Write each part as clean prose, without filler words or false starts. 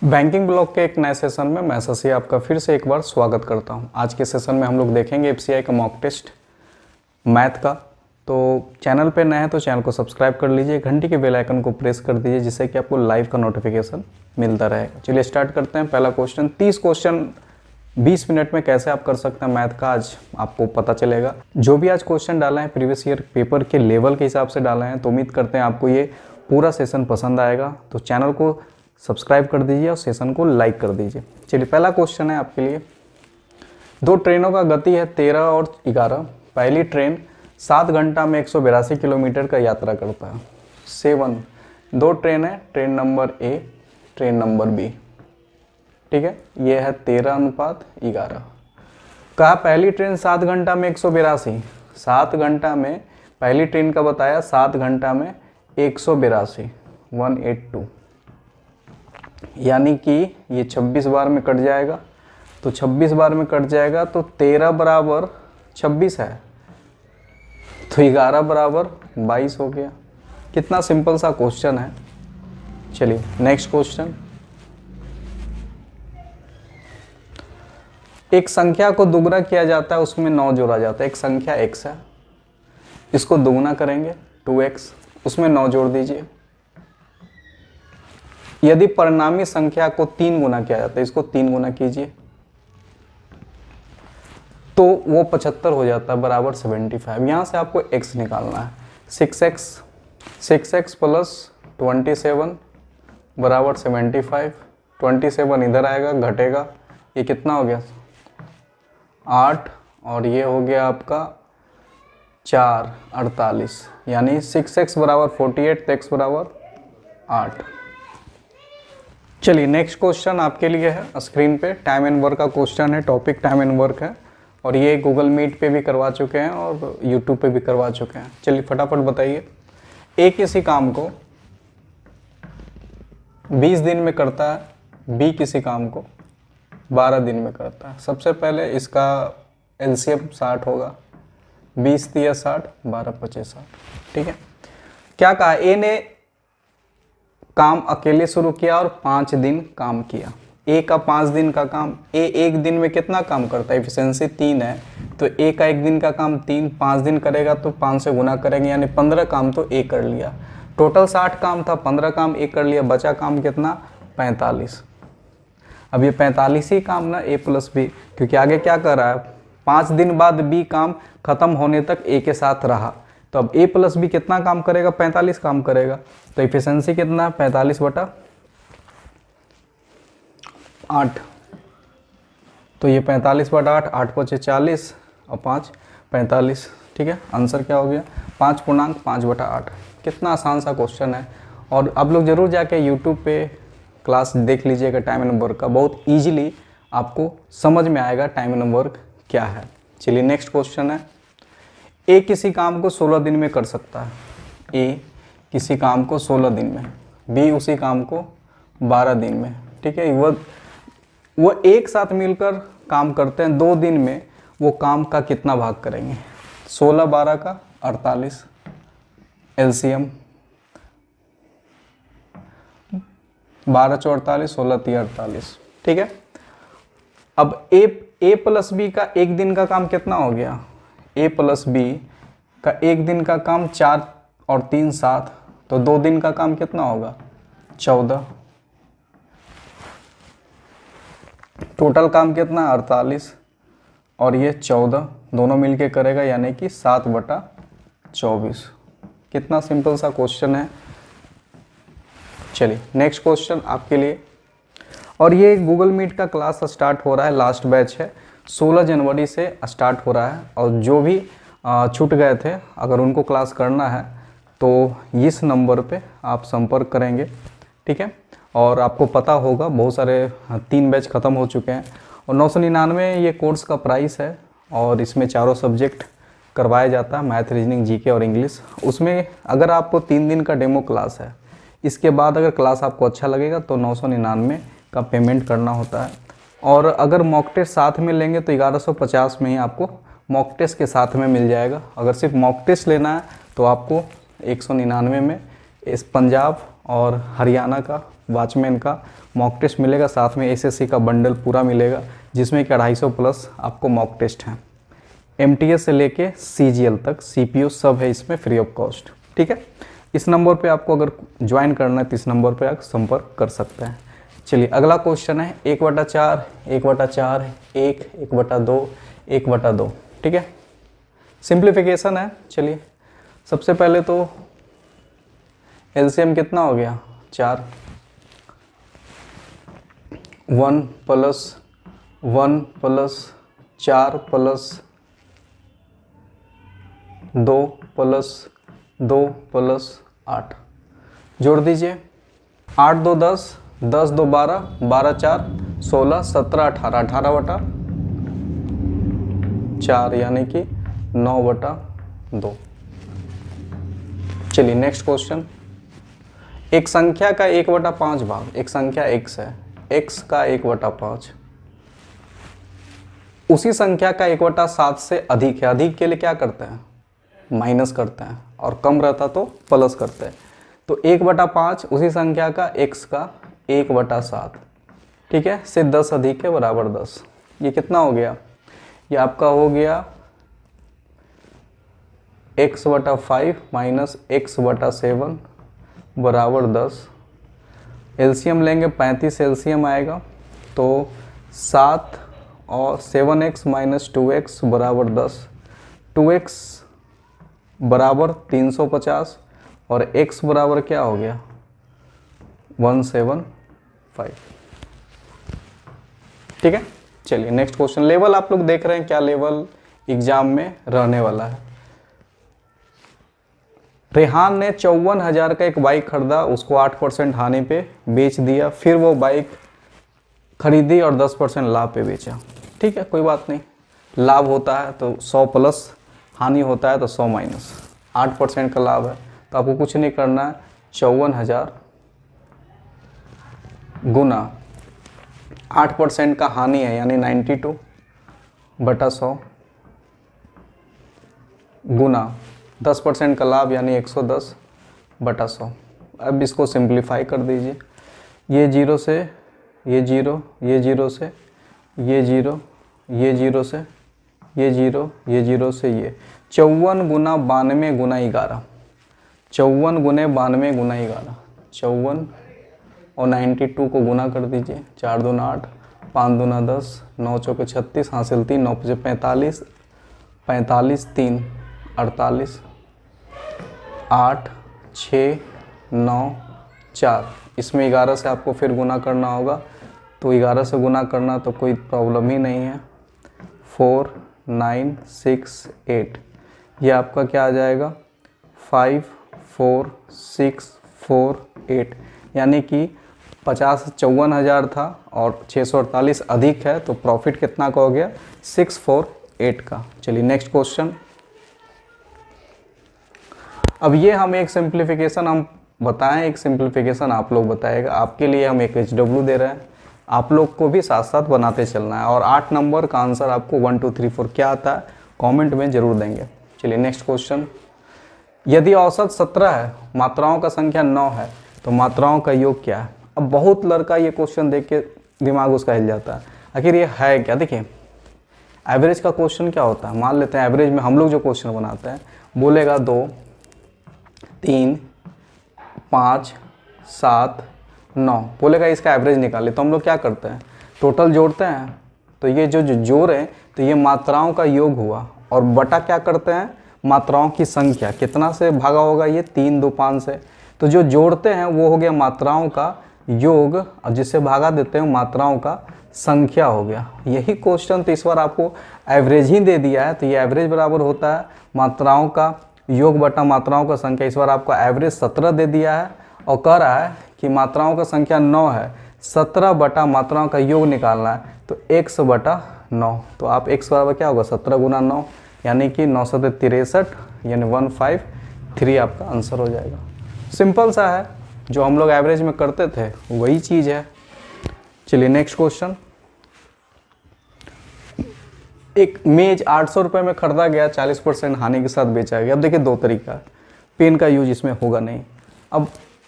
Banking block के एक नए सेशन में मैं शशि आपका फिर से एक बार स्वागत करता हूं। आज के सेशन में हम लोग देखेंगे एफसीआई का मॉक टेस्ट मैथ का। तो चैनल पे नए हैं तो चैनल को सब्सक्राइब कर लीजिए, घंटी के बेल आइकन को प्रेस कर दीजिए जिससे कि आपको लाइव का नोटिफिकेशन मिलता रहेगा। चलिए स्टार्ट करते हैं। पहला क्वेश्चन, 30 क्वेश्चन 20 मिनट में कैसे आप कर सकते हैं मैथ का, आज आपको पता चलेगा। जो भी आज क्वेश्चन डाला है प्रीवियस ईयर पेपर के लेवल के हिसाब से डाला है, तो उम्मीद करते हैं आपको ये पूरा सेशन पसंद आएगा। तो चैनल को सब्सक्राइब कर दीजिए और सेशन को लाइक कर दीजिए। चलिए पहला क्वेश्चन है आपके लिए। दो ट्रेनों का गति है 13 और 11। पहली ट्रेन 7 घंटा में 182 किलोमीटर का यात्रा करता है। 7 दो ट्रेन है, train number A, train number B. ठीक है, ये है 13:11। कहा पहली ट्रेन 7 घंटा में 182, 7 घंटा में पहली ट्रेन का बताया, 7 घंटा में 182, 182, यानी कि ये 26 बार में कट जाएगा। तो 26 बार में कट जाएगा तो 13 बराबर 26 है, तो 11 बराबर 22 हो गया। कितना सिंपल सा क्वेश्चन है। चलिए नेक्स्ट क्वेश्चन। एक संख्या को दुगुना किया जाता है, उसमें 9 जोड़ा जाता है। एक संख्या x है, इसको दुगुना करेंगे 2x, उसमें 9 जोड़ दीजिए। यदि परिणामी संख्या को 3 गुना किया जाता है, इसको 3 गुना कीजिए, तो वो 75 हो जाता है, बराबर 75। यहाँ से आपको x निकालना है। 6x प्लस 27 बराबर 75। 27 इधर आएगा, घटेगा, ये कितना हो गया 8, और ये हो गया आपका 4, 48, यानी 6x बराबर 48, तो x बराबर 8। चलिए नेक्स्ट क्वेश्चन आपके लिए है स्क्रीन पे। टाइम एंड वर्क का क्वेश्चन है, टॉपिक टाइम एंड वर्क है, और ये गूगल मीट पे भी करवा चुके हैं और यूट्यूब पे भी करवा चुके हैं। चलिए फटाफट बताइए। ए किसी काम को 20 दिन में करता है, बी किसी काम को 12 दिन में करता है। सबसे पहले इसका एलसीएम 60 होगा, 20 × 60, 12 × 25 60। ठीक है, क्या कहा, ए ने काम अकेले शुरू किया और 5 दिन काम किया। ए का 5 दिन का काम, ए एक दिन में कितना काम करता है, एफिशिएंसी 3 है, तो ए का एक दिन का काम 3, 5 दिन करेगा तो 5 से गुना करेंगे, यानी 15 काम तो ए कर लिया। टोटल 60 काम था, 15 काम ए कर लिया, बचा काम कितना 45। अब ये 45 ही काम ना ए प्लस बी, क्योंकि आगे क्या कर रहा है, 5 दिन बाद बी काम खत्म होने तक ए के साथ रहा, तो अब ए प्लस बी कितना काम करेगा, 45 काम करेगा। तो एफिशिएंसी कितना है 45/8, तो ये 45/8, 8 × 5 = 40 और 5 45। ठीक है, आंसर क्या हो गया 5.5/8। कितना आसान सा क्वेश्चन है, और आप लोग जरूर जाके यूट्यूब पे क्लास देख लीजिएगा टाइम एंड वर्क का, बहुत ईजिली आपको समझ में आएगा टाइम एंड वर्क क्या है। चलिए नेक्स्ट क्वेश्चन है। ए किसी काम को 16 दिन में कर सकता है, ए किसी काम को 16 दिन में, बी उसी काम को 12 दिन में। ठीक है, वो एक साथ मिलकर काम करते हैं, 2 दिन में वो काम का कितना भाग करेंगे, 16 12 का 48, एलसीएम 12 × 48, 16 × 48। ठीक है, अब ए प्लस बी का एक दिन का काम कितना हो गया, ए प्लस बी का एक दिन का काम 4 और 3 7, तो 2 दिन का काम कितना होगा 14। टोटल काम कितना 48 और ये 14, दोनों मिलके करेगा, यानी कि 7/24। कितना सिंपल सा क्वेश्चन है। चलिए नेक्स्ट क्वेश्चन आपके लिए, और ये गूगल मीट का क्लास स्टार्ट हो रहा है, लास्ट बैच है, 16 जनवरी से स्टार्ट हो रहा है, और जो भी छूट गए थे अगर उनको क्लास करना है तो इस नंबर पे आप संपर्क करेंगे। ठीक है, और आपको पता होगा बहुत सारे 3 बैच ख़त्म हो चुके हैं, और 999 ये कोर्स का प्राइस है, और इसमें चारों सब्जेक्ट करवाया जाता है, मैथ, रीजनिंग, जीके और इंग्लिश। उसमें अगर आपको 3 दिन का डेमो क्लास है, इसके बाद अगर क्लास आपको अच्छा लगेगा तो 999 का पेमेंट करना होता है, और अगर मॉक टेस्ट साथ में लेंगे तो 1150 में ही आपको मॉक टेस्ट के साथ में मिल जाएगा। अगर सिर्फ मॉक टेस्ट लेना है तो आपको 199 में इस पंजाब और हरियाणा का वॉचमैन का मॉक टेस्ट मिलेगा, साथ में एसएससी का बंडल पूरा मिलेगा जिसमें कि 250 प्लस आपको मॉक टेस्ट हैं। एमटीएस से लेके सीजीएल तक सीपीयू सब है इसमें फ्री ऑफ कॉस्ट। ठीक है, इस नंबर पे आपको अगर ज्वाइन करना है तो इस नंबर पे आप संपर्क कर सकते हैं। चलिए अगला क्वेश्चन है 1/4, 1/4, 1, 1/2, 1/2। ठीक है, सिंप्लीफिकेशन है। चलिए सबसे पहले तो एलसीएम कितना हो गया 4, 1 + 1 + 4 + 2 + 2 + 8 जोड़ दीजिए। 8 2 10, 10 2 12, 12 4 16, 17 18, 18/4 यानी कि 9/2। चलिए नेक्स्ट क्वेश्चन। एक संख्या का 1/5 भाग, एक संख्या x है, x का 1/5 उसी संख्या का 1/7 से अधिक है। अधिक के लिए क्या करते हैं, माइनस करते हैं, और कम रहता तो प्लस करते हैं। तो 1/5 उसी संख्या का x का 1/7, ठीक है, से 10 अधिक है बराबर 10। ये कितना हो गया, ये आपका हो गया x/5 माइनस x/7 बराबर 10। एलसीएम लेंगे 35 एलसीएम आएगा, तो 7 और 7x माइनस 2x बराबर 10। 2x बराबर 350 और x बराबर क्या हो गया 175। ठीक है, चलिए नेक्स्ट क्वेश्चन। लेवल आप लोग देख रहे हैं क्या लेवल एग्जाम में रहने वाला है। रेहान ने 54,000 का एक बाइक खरीदा, उसको 8% हानि पे बेच दिया, फिर वो बाइक खरीदी और 10% लाभ पे बेचा। ठीक है, कोई बात नहीं, लाभ होता है तो 100 प्लस, हानि होता है तो 100 माइनस। 8% का लाभ है तो आपको कुछ नहीं करना है, 54,000 गुना 8% का हानि है यानी 92/100 गुना 10% का लाभ यानी 110/100। अब इसको सिंप्लीफाई कर दीजिए। ये 0 से ये 0, ये 0 से ये 0, ये 0 से ये 0, ये 0 से ये 54 गुना 92 गुना 11, 54 गुने 92 गुना 11, 54 और 92 को गुना कर दीजिए। 4 दूना 8, 5 दूना 10, 9 चौके 36, हासिल 3, 9 पचे 45, 45 3 48, 8 6 9 4, इसमें 11 से आपको फिर गुना करना होगा, तो 11 से गुना करना तो कोई प्रॉब्लम ही नहीं है। 4 9 6 8, ये आपका क्या आ जाएगा 5 4 6 4 8, यानी कि 54,000 था और 648 अधिक है, तो प्रॉफिट कितना का हो गया 648 का। चलिए नेक्स्ट क्वेश्चन। अब ये हम एक सिंप्लीफिकेशन हम बताएं, एक सिंप्लीफिकेशन आप लोग बताएगा। आपके लिए हम एक HW दे रहे हैं, आप लोग को भी साथ साथ बनाते चलना है, और 8 नंबर का आंसर आपको 1 2 3 4 क्या आता है कमेंट में ज़रूर देंगे। चलिए नेक्स्ट क्वेश्चन। यदि औसत 17 है, मात्राओं का संख्या 9 है, तो मात्राओं का योग क्या है। अब बहुत लड़का ये क्वेश्चन देख के दिमाग उसका हिल जाता है, आखिर ये है क्या। देखिए एवरेज का क्वेश्चन क्या होता है, मान लेते हैं एवरेज में हम लोग जो क्वेश्चन बनाते हैं, बोलेगा 2 3 5 7 9, बोलेगा इसका एवरेज निकाले, तो हम लोग क्या करते हैं टोटल जोड़ते हैं। तो ये जो जोड़ है तो ये मात्राओं का योग हुआ, और बटा क्या करते हैं मात्राओं की संख्या, कितना से भागा होगा ये 3 2 5 से, तो जो जोड़ते हैं वो हो गया मात्राओं का योग, और जिससे भागा देते हैं मात्राओं का संख्या हो गया। यही क्वेश्चन तो इस बार आपको एवरेज ही दे दिया है, तो ये एवरेज बराबर होता है मात्राओं का योग बटा मात्राओं का संख्या। इस बार आपको एवरेज 17 दे दिया है, और कह रहा है कि मात्राओं का संख्या 9 है, 17 बटा मात्राओं का योग निकालना है, तो x/9। तो आप x बराबर क्या होगा 17 गुना 9, यानी कि 9 7 63, यानी 153 आपका आंसर हो जाएगा। सिंपल सा है, जो हम लोग एवरेज में करते थे वही चीज़ है। चलिए नेक्स्ट क्वेश्चन। एक मेज 800 रुपये में खरीदा गया, 40% हानि के साथ बेचा गया। अब देखिए दो तरीका है, पेन का यूज इसमें होगा नहीं। अब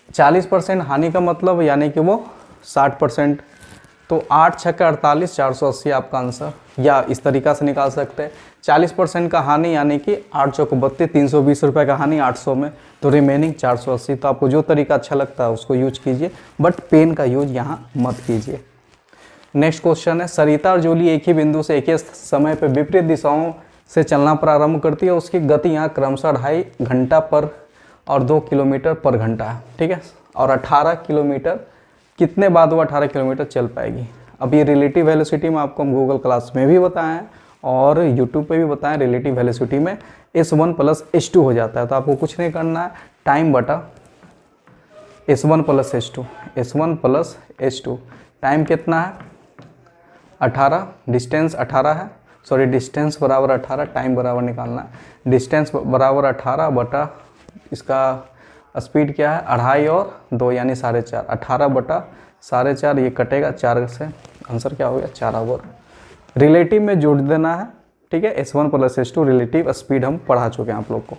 40% हानि का मतलब यानी कि वो 60%, तो 8 छक्का 48, 480 आपका आंसर। या इस तरीक़ा से निकाल सकते हैं 40% का हानि यानी कि 8 चौक 32, 320 रुपये का हानि 800 में, तो रिमेनिंग 480। तो आपको जो तरीका अच्छा लगता है उसको यूज कीजिए, बट पेन का यूज यहाँ मत कीजिए। नेक्स्ट क्वेश्चन है, सरिता और जूली एक ही बिंदु से एक ही समय पर विपरीत दिशाओं से चलना प्रारंभ करती है, उसकी गति यहाँ क्रमशः 2.5 घंटा पर और 2 किलोमीटर पर घंटा है, ठीक है। और 18 किलोमीटर कितने बाद वो 18 किलोमीटर चल पाएगी। अब ये रिलेटिव वेलोसिटी में आपको हम गूगल क्लास में भी बताएं हैं और यूट्यूब पे भी बताएं। रिलेटिव वेलोसिटी में S1 + S2 हो जाता है, तो आपको कुछ नहीं करना है, टाइम बटा S1 + S2, S1 + S2। Time कितना है 18, डिस्टेंस 18 है, सॉरी डिस्टेंस बराबर 18, टाइम बराबर निकालना है। डिस्टेंस बराबर 18 बटा इसका स्पीड क्या है 2.5 और 2 यानी 4.5, 18 बटा 4.5, ये कटेगा 4 से, आंसर क्या हो गया 4 आवर। रिलेटिव में जोड़ देना है, ठीक है। S1 + S2 रिलेटिव स्पीड हम पढ़ा चुके हैं आप लोग को।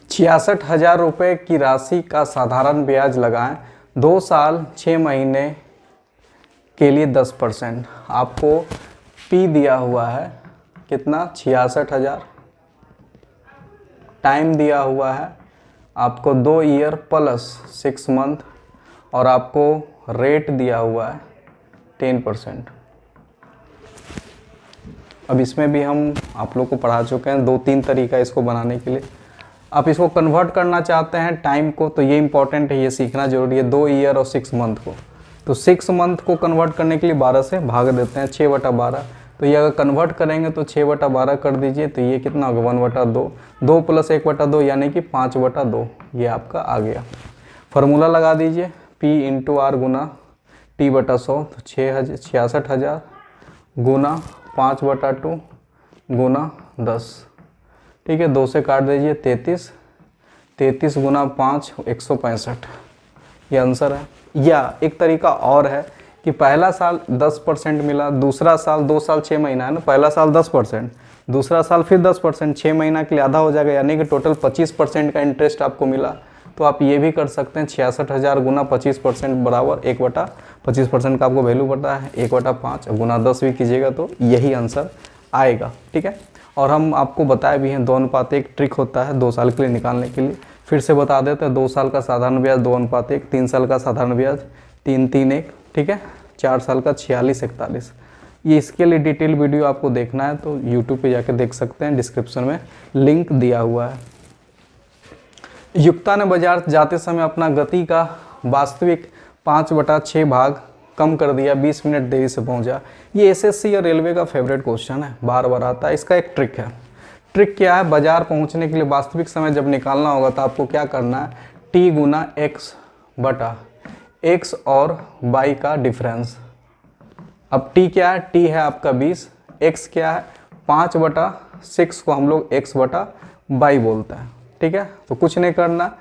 66,000 रुपये की राशि का साधारण ब्याज लगाएं, 2 साल 6 महीने के लिए 10%। आपको P दिया हुआ है कितना 66,000, टाइम दिया हुआ है आपको 2 ईयर + 6 मंथ, और आपको रेट दिया हुआ है 10%। अब इसमें भी हम आप लोग को पढ़ा चुके हैं 2-3 तरीका इसको बनाने के लिए। आप इसको कन्वर्ट करना चाहते हैं टाइम को, तो ये इंपॉर्टेंट है, ये सीखना जरूरी है। 2 ईयर और 6 मंथ को, तो 6 मंथ को कन्वर्ट करने के लिए 12 से भाग देते हैं, 6/12। तो ये अगर कन्वर्ट करेंगे तो 6/12 कर दीजिए, तो ये कितना होगा 1/2, 2 + 1/2 यानी कि 5/2, ये आपका आ गया। फार्मूला लगा दीजिए, P × R × T/100, तो 66,000 गुना 5/2 गुना 10, ठीक है। 2 से काट दीजिए 33, 33 गुना 5 165, ये आंसर है। या एक तरीका और है कि पहला साल 10% मिला, दूसरा साल 2 साल 6 महीना है ना, पहला साल 10%, दूसरा साल फिर 10%, 6 महीना के लिए आधा हो जाएगा, यानी कि टोटल 25% का इंटरेस्ट आपको मिला। तो आप ये भी कर सकते हैं 66,000 गुना 25% बराबर 1/25% का आपको वैल्यू पता है 1/5 गुना 10 भी कीजिएगा तो यही आंसर आएगा, ठीक है। और हम आपको बताए भी हैं 2:1 ट्रिक होता है 2 साल के लिए निकालने के लिए। फिर से बता देते हैं, 2 साल का साधारण ब्याज 2:1, 3 साल का साधारण ब्याज 3:1, ठीक है। 4 साल का 46:41। ये इसके लिए डिटेल वीडियो आपको देखना है तो यूट्यूब पे जाकर देख सकते हैं, डिस्क्रिप्शन में लिंक दिया हुआ है। युक्ता ने बाजार जाते समय अपना गति का वास्तविक 5/6 भाग कम कर दिया, 20 मिनट देरी से पहुंचा। ये एसएससी और रेलवे का फेवरेट क्वेश्चन है, बार बार आता है। इसका एक ट्रिक है। ट्रिक क्या है, बाजार पहुंचने के लिए वास्तविक समय जब निकालना होगा तो आपको क्या करना है, T × X बटा X और Y का डिफरेंस। अब T क्या है, T है आपका 20, X क्या है 5/6 को हम लोग X/Y बोलते हैं, ठीक है। तो कुछ नहीं करना,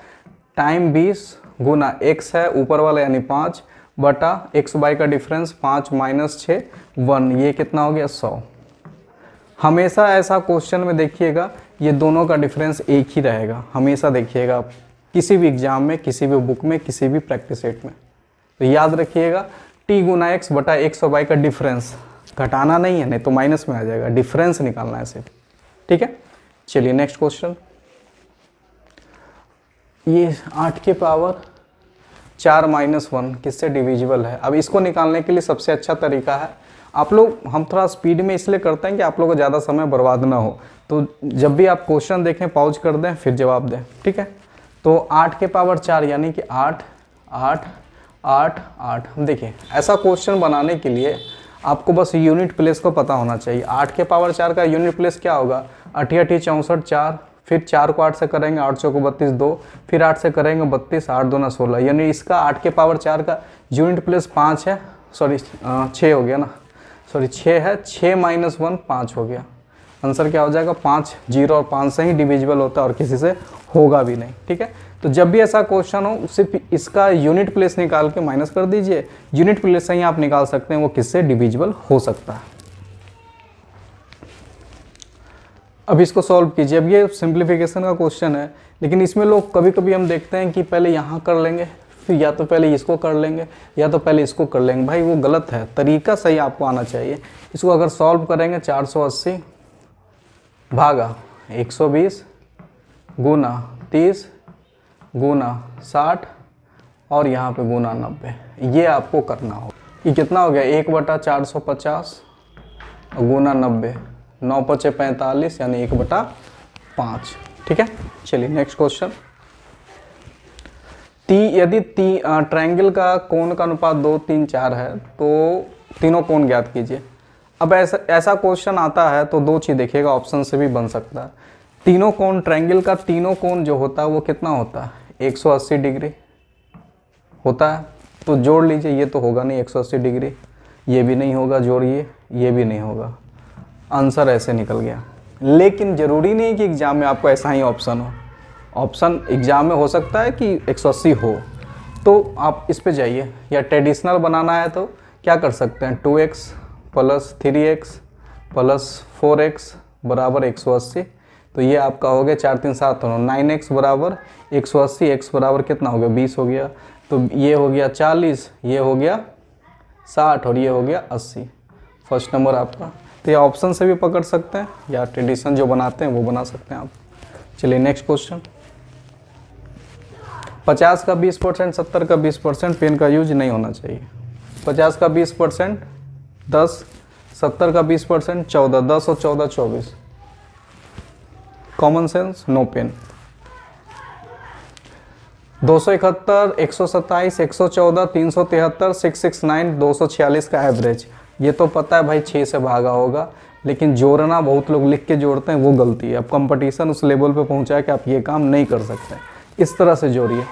टाइम 20 गुना X है ऊपर वाला यानी 5 बटा XY का डिफरेंस 5 - 6 1, ये कितना हो गया 100। हमेशा ऐसा क्वेश्चन में देखिएगा ये दोनों का डिफरेंस एक ही रहेगा, हमेशा देखिएगा आप किसी भी एग्जाम में, किसी भी बुक में, किसी भी प्रैक्टिस सेट में। तो याद रखिएगा T × X बटा X और Y का डिफरेंस, घटाना नहीं है, नहीं तो माइनस में आ जाएगा, डिफरेंस निकालना है सिर्फ, ठीक है। चलिए नेक्स्ट क्वेश्चन, ये 8 के पावर 4 - 1 किससे डिविजिबल है। अब इसको निकालने के लिए सबसे अच्छा तरीका है, आप लोग, हम थोड़ा स्पीड में इसलिए करते हैं कि आप लोगों को ज़्यादा समय बर्बाद ना हो, तो जब भी आप क्वेश्चन देखें पॉज कर दें फिर जवाब दें, ठीक है। तो 8 के पावर 4 यानी कि 8 8 8 8। देखिए ऐसा क्वेश्चन बनाने के लिए आपको बस यूनिट प्लेस को पता होना चाहिए। 8 के पावर 4 का यूनिट प्लेस क्या होगा, 8 8 64 4, फिर 4 को 8 से करेंगे 8 चौको 32 2, फिर 8 से करेंगे 32, 8 2 16, यानी इसका 8 के पावर 4 का यूनिट प्लेस 5 है, सॉरी 6 हो गया ना, सॉरी 6 है, 6 - 1 5 हो गया। आंसर क्या हो जाएगा 5, 0 और 5 से ही डिविजिबल होता है और किसी से होगा भी नहीं, ठीक है। तो जब भी ऐसा क्वेश्चन हो सिर्फ इसका यूनिट प्लेस निकाल के माइनस कर दीजिए, यूनिट प्लेस से ही आप निकाल सकते हैं वो किससे डिविजिबल हो सकता है। अब इसको सॉल्व कीजिए। अब ये सिंप्लीफिकेशन का क्वेश्चन है, लेकिन इसमें लोग कभी कभी हम देखते हैं कि पहले यहाँ कर लेंगे, फिर या तो पहले इसको कर लेंगे या तो पहले इसको कर लेंगे। भाई वो गलत है, तरीका सही आपको आना चाहिए। इसको अगर सॉल्व करेंगे 480 भागा 120 गुना 30 गुना 60 और यहाँ पे गुना 90, ये आपको करना होगा। ये कितना हो गया 1/450 गुना 90, 9 × 45 यानी 1/5। ठीक है, चलिए नेक्स्ट क्वेश्चन। यदि ट्रायंगल का कोण का अनुपात 2, 3, 4 है तो तीनों कोण ज्ञात कीजिए। अब ऐसा क्वेश्चन आता है तो दो चीज़ देखिएगा, ऑप्शन से भी बन सकता है। तीनों कोण, ट्रायंगल का तीनों कोण जो होता है वो कितना होता है 180 डिग्री होता है, तो जोड़ लीजिए। ये तो होगा नहीं 180 डिग्री, ये भी नहीं होगा, जोड़िए, ये भी नहीं होगा, आंसर ऐसे निकल गया। लेकिन ज़रूरी नहीं कि एग्ज़ाम में आपको ऐसा ही ऑप्शन हो। ऑप्शन एग्ज़ाम में हो सकता है कि 180 हो, तो आप इस पे जाइए। या ट्रेडिशनल बनाना है तो क्या कर सकते हैं 2x + 3x + 4x बराबर 180। तो ये आपका हो गया 4 3 7 9x बराबर 180, x बराबर कितना हो गया 20 हो गया। तो ये हो गया 40, ये हो गया 60 और ये हो गया 80। फर्स्ट नंबर आपका। तो ये ऑप्शन से भी पकड़ सकते हैं या ट्रेडिशन जो बनाते हैं वो बना सकते हैं आप। चलिए नेक्स्ट क्वेश्चन। 50 का 20%, 70 का 20%, पेन का यूज नहीं होना चाहिए। 50 का 20% 10, 70 का 20% 14, 10 और 14 24। Common sense, no pain. 271, 127, 114, 373, 669, 246 का एवरेज। ये तो पता है भाई 6 से भागा होगा, लेकिन जोड़ना बहुत लोग लिख के जोड़ते हैं, वो गलती है। अब कंपटीशन उस लेवल पे पहुंचा है कि आप ये काम नहीं कर सकते। इस तरह से जोड़िए।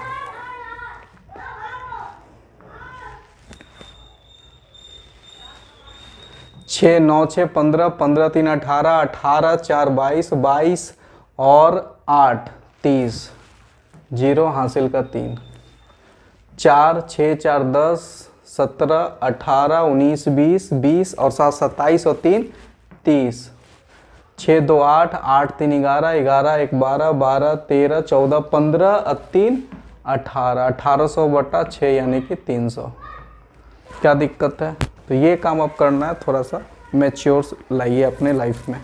छः 9 6 15, 15 3 18, 18 4 22, 22 और 8 30, 0 हासिल का 3, 4 6 4 10, 17 18 19 20, 20 और 7 27 और 3 30, 6 2 8, 8 3 11, 11 1 12, 12 13 14 15 और 3 18, 1800/6 यानी कि 300। क्या दिक्कत है? तो ये काम आप करना है, थोड़ा सा मैच्योर लाइए अपने लाइफ में।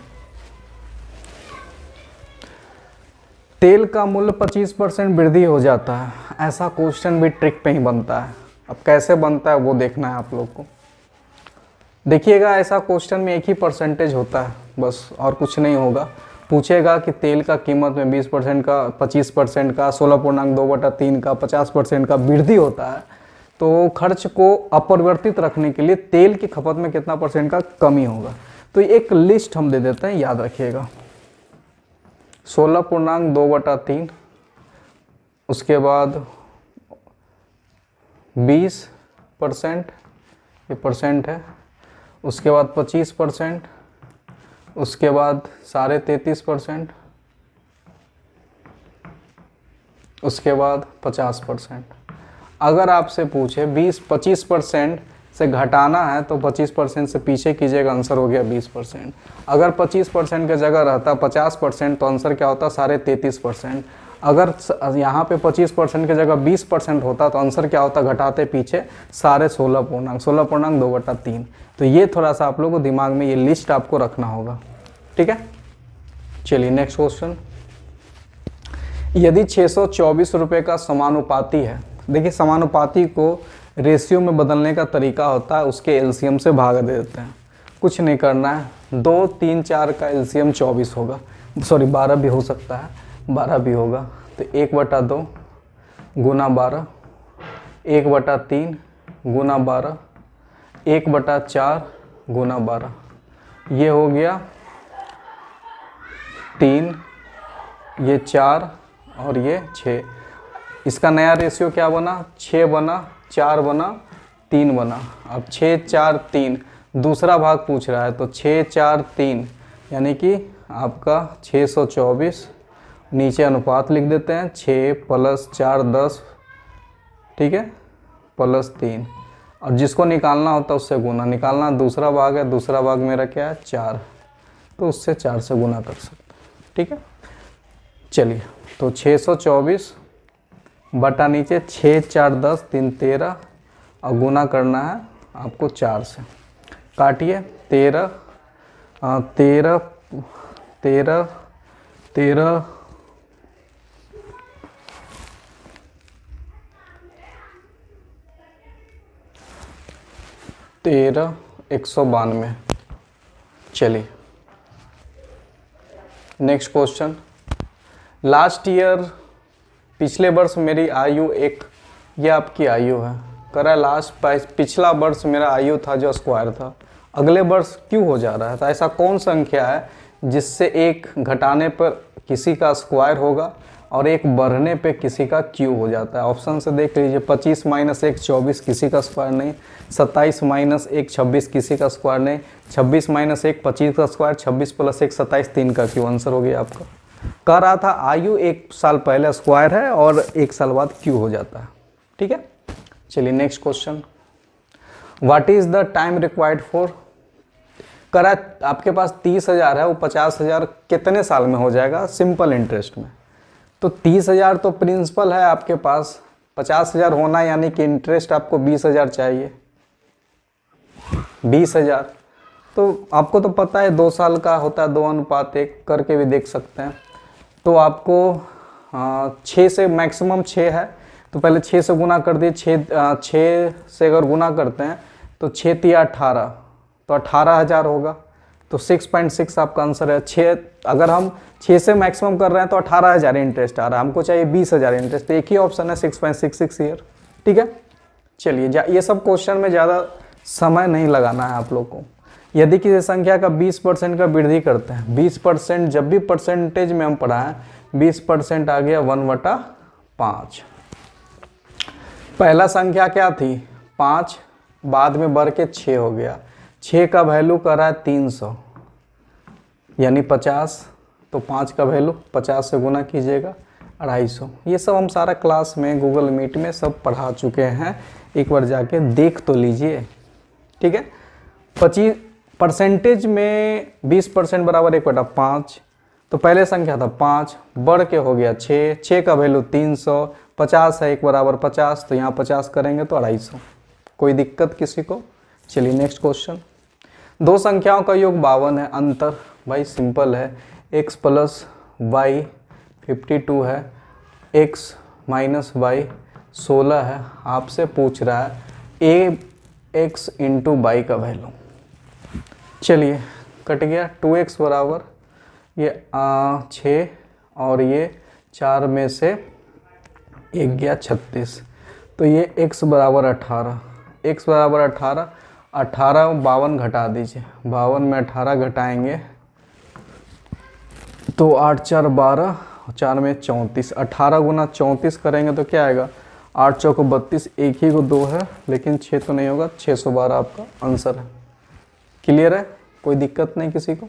तेल का मूल्य 25% वृद्धि हो जाता है, ऐसा क्वेश्चन भी ट्रिक पे ही बनता है। अब कैसे बनता है वो देखना है आप लोग को। देखिएगा, ऐसा क्वेश्चन में एक ही परसेंटेज होता है बस, और कुछ नहीं होगा। पूछेगा कि तेल का कीमत में 20% का, 25% का, 16.2/3 का, 50% का वृद्धि होता है, तो खर्च को अपरिवर्तित रखने के लिए तेल की खपत में कितना % का कमी होगा। तो एक लिस्ट हम दे देते हैं, याद रखिएगा। 16.2/3, उसके बाद 20%, ये परसेंट है, उसके बाद 25%, उसके बाद 33.5%, उसके बाद 50%। अगर आपसे पूछे 25% से घटाना है तो 25% से पीछे कीजिएगा, आंसर हो गया 20%। अगर 25% की जगह रहता 50% तो आंसर क्या होता 33.5%। अगर यहाँ पे 25% की जगह 20% होता तो आंसर क्या होता घटाते पीछे 16.2/3। तो ये थोड़ा सा आप लोगों को दिमाग में ये लिस्ट आपको रखना होगा, ठीक है। चलिए नेक्स्ट क्वेश्चन। यदि 624 रुपये का समानुपाती है, देखिए समानुपाती को रेशियो में बदलने का तरीका होता है, उसके एलसीएम से भाग दे देते हैं। कुछ नहीं करना है, 2 3 4 का एलसीएम 24 होगा, सॉरी 12 भी हो सकता है, 12 भी होगा। तो 1/2 गुना 12, 1/3 गुना 12, 1/4 गुना 12, ये हो गया 3, ये 4 और ये 6। इसका नया रेशियो क्या बना 6 बना, 4 बना, 3 बना। अब 6 4 3 दूसरा भाग पूछ रहा है, तो 6 4 3 यानी कि आपका 624। नीचे अनुपात लिख देते हैं, 6 + 4 10, ठीक है, +3। और जिसको निकालना होता है उससे गुना, निकालना दूसरा भाग है, दूसरा भाग मेरा क्या है 4, तो उससे 4 से गुना कर सकते हैं। ठीक है। चलिए तो 624 बटा नीचे 6 4 10 3 13 और गुना करना है आपको 4 से। काटिए 13 13 13 13 13 192। चलिए नेक्स्ट क्वेश्चन। लास्ट ईयर पिछले वर्ष मेरी आयु एक, ये आपकी आयु है। करा लास्ट पिछला वर्ष मेरा आयु था जो स्क्वायर था, अगले वर्ष क्यों हो जा रहा है? तो ऐसा कौन संख्या है जिससे एक घटाने पर किसी का स्क्वायर होगा और एक बढ़ने पे किसी का क्यू हो जाता है? ऑप्शन से देख लीजिए। 25 माइनस 1 24 किसी का स्क्वायर नहीं, 27 माइनस 1 26 किसी का स्क्वायर नहीं, 26 माइनस 1 25 का स्क्वायर, 26 प्लस 1 27 3 का क्यू। आंसर हो गया आपका। कह रहा था आयु एक साल पहले स्क्वायर है और एक साल बाद क्यू हो जाता है, ठीक है। चलिए next question. What is the time required for, करा आपके पास 30,000 है, वो 50,000 कितने साल में हो जाएगा? सिंपल इंटरेस्ट में। तो 30,000 तो प्रिंसिपल है आपके पास, 50,000 होना यानी कि इंटरेस्ट आपको 20,000 चाहिए। 20,000 तो आपको तो पता है 2 साल का होता है 2:1 करके भी देख सकते हैं। तो आपको 6 से मैक्सिमम 6 है, तो पहले 6 से गुना कर दिए। 6 से अगर गुना करते हैं तो 6 तिया 18, तो 18,000 होगा। तो 6.6 आपका आंसर है। 6 अगर हम 6 से मैक्सिमम कर रहे हैं तो 18,000 इंटरेस्ट आ रहा है, हमको चाहिए 20,000 इंटरेस्ट। तो एक ही ऑप्शन है 6.66 ईयर, ठीक है। चलिए ये सब क्वेश्चन में ज़्यादा समय नहीं लगाना है आप लोग को। यदि किसी संख्या का 20% का वृद्धि करते हैं, 20% जब भी परसेंटेज में हम पढ़ाएं, 20% आ गया 1/5। पहला संख्या क्या थी? 5, बाद में बढ़ के 6 हो गया। 6 का वैल्यू कर रहा है 300 यानी 50, तो 5 का वैल्यू 50 से गुना कीजिएगा 250। ये सब हम सारा क्लास में गूगल मीट में सब पढ़ा चुके हैं, एक बार जाके देख तो लीजिए, ठीक है। 25 परसेंटेज में 20% बराबर 1/5। तो पहले संख्या था 5, बढ़ के हो गया 6, 6 का वैल्यू 300, 50 है 1 बराबर 50, तो यहाँ 50 करेंगे तो 250। कोई दिक्कत किसी को? चलिए नेक्स्ट क्वेश्चन। दो संख्याओं का योग 52 है, अंतर भाई सिंपल है, x प्लस वाई 52 है, x माइनस वाई 16 है। आपसे पूछ रहा है ax इंटू वाई का वैल्यू। चलिए कट गया। 2x बराबर ये 6 और ये 4 में से 1 गया 36, तो ये x बराबर 18, x बराबर 18, 18 52 घटा दीजिए, 52 में 18 घटाएंगे तो 8 4 12, 4 में 34, 18 गुना 34 करेंगे तो क्या आएगा? 8 चौको 32, एक ही को 2 है लेकिन 6 तो नहीं होगा, 612 आपका आंसर है। क्लियर है? कोई दिक्कत नहीं किसी को?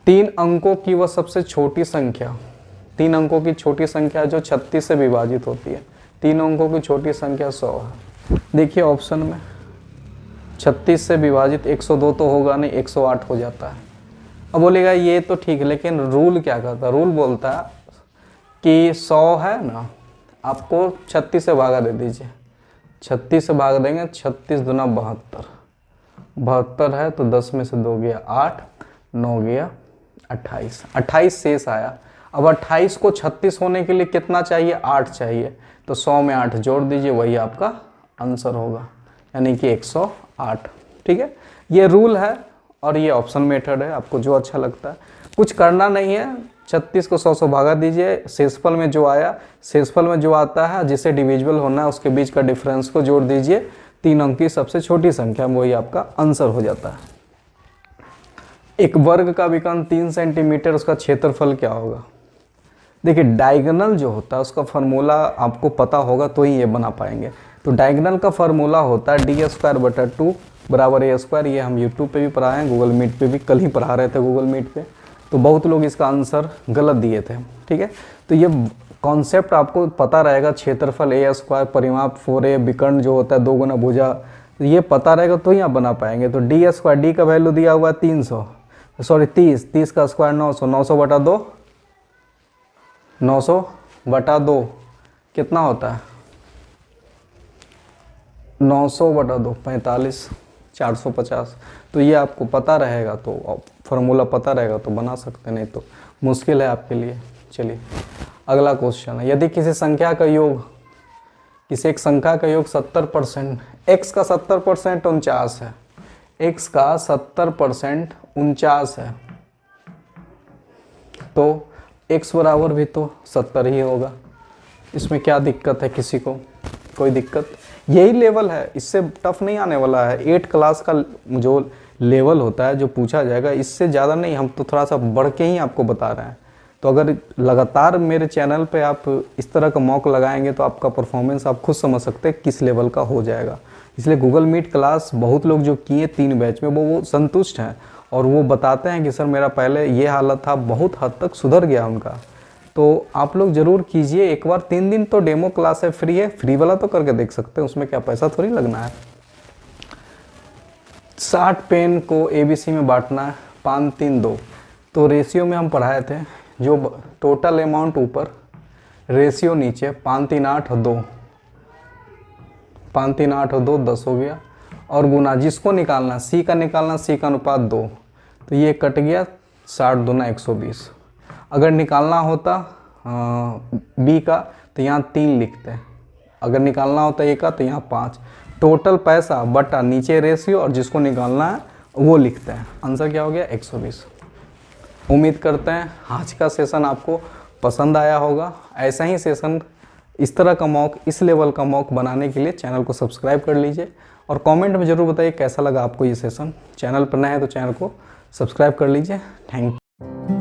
3 अंकों की वह सबसे छोटी संख्या, 3 अंकों की छोटी संख्या जो 36 से विभाजित होती है। 3 अंकों की छोटी संख्या 100 है। देखिए ऑप्शन में 36 से विभाजित 102 तो होगा नहीं, 108 हो जाता है। अब बोलेगा ये तो ठीक है, लेकिन रूल क्या कहता है? रूल बोलता है कि 100 है ना, आपको 36 से भागा दे दीजिए। 36 से भाग देंगे, 36 दूना 72, 72 है तो 10 में से 2 गया 8, 9 गया 28, 28 शेष आया। अब 28 को 36 होने के लिए कितना चाहिए? 8 चाहिए, तो 100 में 8 जोड़ दीजिए, वही आपका आंसर होगा, यानी कि 108। ठीक है, ये रूल है और ये ऑप्शन मेथड है, आपको जो अच्छा लगता है। कुछ करना नहीं है, 36 को 100 से भागा दीजिए, शेषफल में जो आया, शेषफल में जो आता है जिसे डिविजिबल होना है उसके बीच का डिफरेंस को जोड़ दीजिए। 3 अंक की सबसे छोटी संख्या, वही आपका आंसर हो जाता है। एक वर्ग का विकर्ण 3 सेंटीमीटर, उसका क्षेत्रफल क्या होगा? देखिए डायगोनल जो होता है उसका फार्मूला आपको पता होगा तो ही ये बना पाएंगे। तो डायगोनल का फार्मूला होता है d²/2 बराबर a²। ये हम यूट्यूब पे भी पढ़ाए हैं, गूगल मीट पे भी कल ही पढ़ा रहे थे गूगल मीट पे, तो बहुत लोग इसका आंसर गलत दिए थे। ठीक है, तो ये कॉन्सेप्ट आपको पता रहेगा। क्षेत्रफल a², परिमाप 4a, विकर्ण जो होता है 2 गुना भुजा, ये पता रहेगा तो ही आप बना पाएंगे। तो d², d का वैल्यू दिया हुआ है 300, सॉरी 30 का स्क्वायर 900, 900 बटा 2, 900 बटा 2 कितना होता है? 900 बटा 2 45, 450। तो ये आपको पता रहेगा तो फार्मूला पता रहेगा तो बना सकते, नहीं तो मुश्किल है आपके लिए। चलिए अगला क्वेश्चन है, यदि किसी संख्या का योग, किसी एक संख्या का योग 70%, x का 70% 49 है, x का 70% 49 है, तो x बराबर भी तो 70 ही होगा। इसमें क्या दिक्कत है किसी को? कोई दिक्कत? यही लेवल है, इससे टफ नहीं आने वाला है। 8 क्लास का जो लेवल होता है जो पूछा जाएगा, इससे ज़्यादा नहीं, हम तो थोड़ा सा बढ़ के ही आपको बता रहे हैं। तो अगर लगातार मेरे चैनल पे आप इस तरह का मॉक लगाएंगे तो आपका परफॉर्मेंस आप खुद समझ सकते हैं किस लेवल का हो जाएगा। इसलिए गूगल मीट क्लास बहुत लोग जो किए 3 बैच में वो संतुष्ट हैं और वो बताते हैं कि सर मेरा पहले ये हालत था, बहुत हद तक सुधर गया उनका। तो आप लोग ज़रूर कीजिए एक बार। 3 दिन तो डेमो क्लास है, फ्री है, फ्री वाला तो करके देख सकते हैं, उसमें क्या पैसा थोड़ी लगना है। 60 पेन को ABC में बांटना है, 5 3 2। तो रेशियो में हम पढ़ाए थे, जो टोटल अमाउंट ऊपर, रेशियो नीचे, 5 3 8 2, 5 3 8 2 10 हो गया। और गुना जिसको निकालना, C का निकालना, C का अनुपात 2, तो ये कट गया, 60 दूना 120। अगर निकालना होता B का तो यहाँ 3 लिखते हैं, अगर निकालना होता A का तो यहाँ 5। टोटल पैसा बटा नीचे रेशियो और जिसको निकालना है वो लिखते हैं। आंसर क्या हो गया? 120। उम्मीद करते हैं आज का सेशन आपको पसंद आया होगा। ऐसा ही सेशन, इस तरह का मॉक, इस लेवल का मॉक बनाने के लिए चैनल को सब्सक्राइब कर लीजिए और कमेंट में ज़रूर बताइए कैसा लगा आपको ये सेशन। चैनल पर नए हैं तो चैनल को सब्सक्राइब कर लीजिए। Thank you.